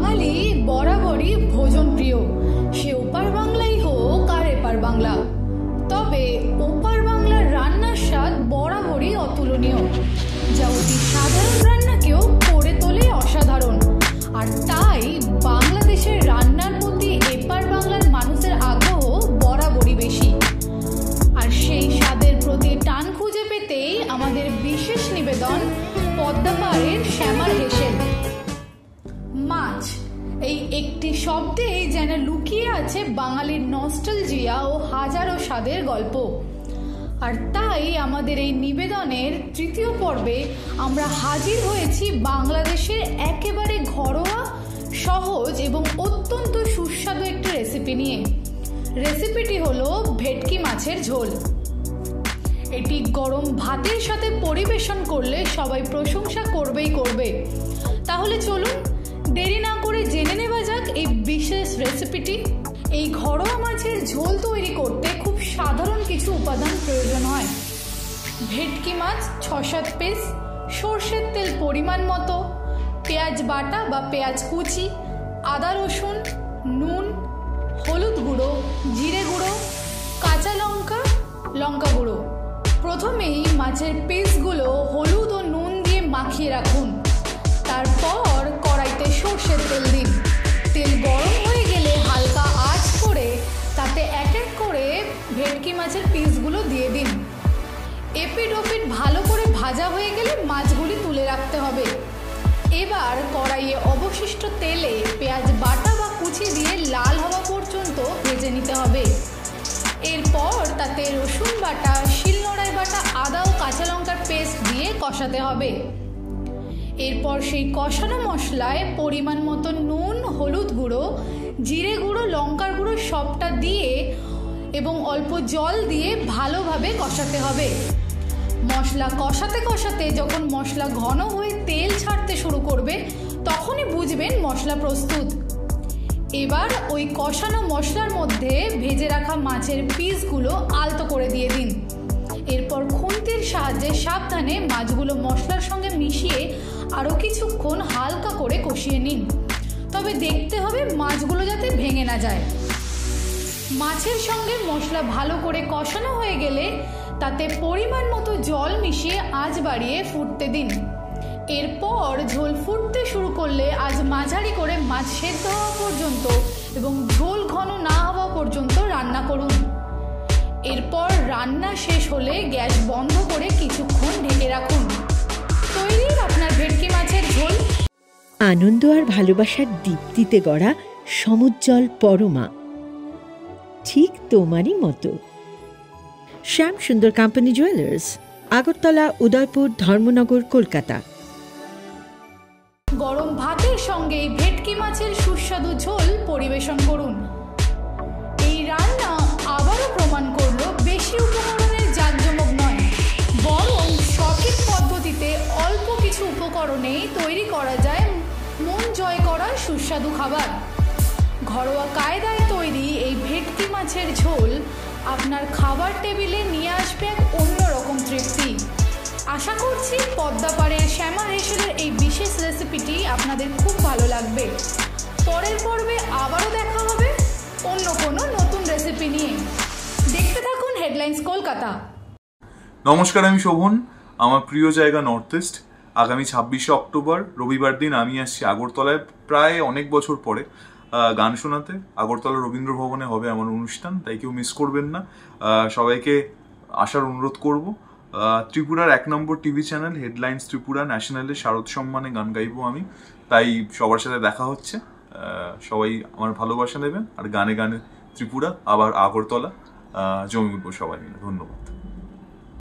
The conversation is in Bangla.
বাঙালি বরাবরই ভোজন প্রিয়, সে ওপার বাংলাই হোক আর এপার বাংলা। তবে ওপার বাংলার রান্নার স্বাদ বরাবরই অতুলনীয়, যা অতি সাধারণ রান্নাকেও করে তোলে অসাধারণ। আর তাই বাংলাদেশের রান্নার প্রতি এপার বাংলার মানুষের আগ্রহ বরাবরই বেশি। আর সেই স্বাদের প্রতি টান খুঁজে পেতেই আমাদের বিশেষ নিবেদন পদ্মা পাড়ের শ্যামার হেসেল। মাছ, এই একটি শব্দেই যেন লুকিয়ে আছে বাঙালির নস্টালজিয়া ও হাজারো স্বাদের গল্প। আর তাই আমাদের এই নিবেদনের তৃতীয় পর্বে আমরা হাজির হয়েছি বাংলাদেশের একেবারে ঘরোয়া, সহজ এবং অত্যন্ত সুস্বাদু একটি রেসিপি নিয়ে। রেসিপিটি হলো ভেটকি মাছের ঝোল। এটি গরম ভাতের সাথে পরিবেশন করলে সবাই প্রশংসা করবেই করবে। তাহলে চলুন দেরি না করে জেনে নেওয়া যাক এই বিশেষ রেসিপিটি। এই ঘরোয়া মাছের ঝোল তৈরি করতে খুব সাধারণ কিছু উপাদান প্রয়োজন হয়। ভেটকি মাছ ৬-৭ পিস, সর্ষের তেল পরিমাণ মতো, পেঁয়াজ বাটা বা পেঁয়াজ কুচি, আদা রসুন, নুন, হলুদ গুঁড়ো, জিরে গুঁড়ো, কাঁচা লঙ্কা, লঙ্কা গুঁড়ো। প্রথমেই মাছের পিসগুলো হলুদ ও নুন দিয়ে মাখিয়ে রাখুন। তারপর কড়াইতে সর্ষের তেল দিন। তেল গরম হয়ে গেলে হালকা আঁচ করে তাতে এক এক করে ভেটকি মাছের পিসগুলো দিয়ে দিন। এপিট ওপিট ভালো করে ভাজা হয়ে গেলে মাছগুলি তুলে রাখতে হবে। এবার কড়াইয়ে অবশিষ্ট তেলে পেঁয়াজ বাটা বা কুচি দিয়ে লাল হওয়া পর্যন্ত ভেজে নিতে হবে। এরপর তাতে রসুন বাটা, শিলনোড়ায় বাটা আদা ও কাঁচা লঙ্কার পেস্ট দিয়ে কষাতে হবে। এরপর সেই কষানো মশলায় পরিমাণ মতো নুন, হলুদ গুঁড়ো, জিরে গুঁড়ো, লঙ্কার গুঁড়ো সবটা দিয়ে এবং অল্প জল দিয়ে ভালোভাবে কষাতে হবে। মশলা কষাতে কষাতে যখন মশলা ঘন হয়ে তেল ছাড়তে শুরু করবে তখনই বুঝবেন মশলা প্রস্তুত। এবার ওই কষানো মশলার মধ্যে ভেজে রাখা মাছের পিসগুলো আলতো করে দিয়ে দিন। এরপর খুন্তির সাহায্যে সাবধানে মাছগুলো মশলার সঙ্গে মিশিয়ে আরও কিছুক্ষণ হালকা করে কষিয়ে নিন। তবে দেখতে হবে মাছগুলো যাতে ভেঙে না যায়। মাছের সঙ্গে মশলা ভালো করে কষানো হয়ে গেলে তাতে পরিমাণ মতো জল মিশিয়ে আঁচ বাড়িয়ে ফুটতে দিন। এরপর ঝোল ফুটতে শুরু করলে আজ মাঝারি করে মাছ সেদ্ধ হওয়া পর্যন্ত এবং ঝোল ঘন না হওয়া পর্যন্ত রান্না করুন। এরপর রান্না শেষ হলে গ্যাস বন্ধ করে কিছুক্ষণ ঢেকে রাখুন। তৈরি আপনার ভেটকি মাছের ঝোল। আনন্দ আর ভালোবাসার দীপ্তিতে গড়া সমুজ্জ্বল পরমা, ঠিক তোমারই মতো। শ্যাম সুন্দর কোম্পানি জুয়েলার্স, আগরতলা, উদয়পুর, ধর্মনগর, কলকাতা। গরম ভাতের সঙ্গে এই ভেটকি মাছের সুস্বাদু ঝোল পরিবেশন করুন। এই রান্না আবারও প্রমাণ করলো বেশি উপকরণের জাঁকজমক নয়, বরং সঠিক পদ্ধতিতে অল্প কিছু উপকরণেই তৈরি করা যায় মন জয় করা সুস্বাদু খাবার। ঘরোয়া কায়দায় তৈরি এই ভেটকি মাছের ঝোল আপনার খাবার টেবিলে নিয়ে আসবে এক অন্যরকম তৃপ্তি। আশা করছি পদ্মা পাড়ের শ্যামার হেসেলের এই বিশেষ রেসিপিটি আপনাদের খুব ভালো লাগবে। পরের পর্বে আবারও দেখা হবে অন্য কোনো নতুন রেসিপি নিয়ে। দেখতে থাকুন হেডলাইন্স কলকাতা। নমস্কার, আমি শোভন। আমার প্রিয় জায়গা নর্থ ইস্ট। আগামী 26শে অক্টোবর রবিবার দিন আমি আসছি আগরতলায়, প্রায় অনেক বছর পরে গান শোনাতে। আগরতলা রবীন্দ্র ভবনে হবে আমার অনুষ্ঠান, তাই কেউ মিস করবেন না। সবাইকে আসার অনুরোধ করব। ত্রিপুরার 1 নম্বর টিভি চ্যানেল হেডলাইন্স ত্রিপুরা ন্যাশনালে শারদ সম্মানে গান গাইবো আমি, তাই সবার সাথে দেখা হচ্ছে। সবাই আমার ভালোবাসা নেবেন। আর গানে গানে ত্রিপুরা আবার আগরতলা জমি উঠবো সবাই মিলে। ধন্যবাদ।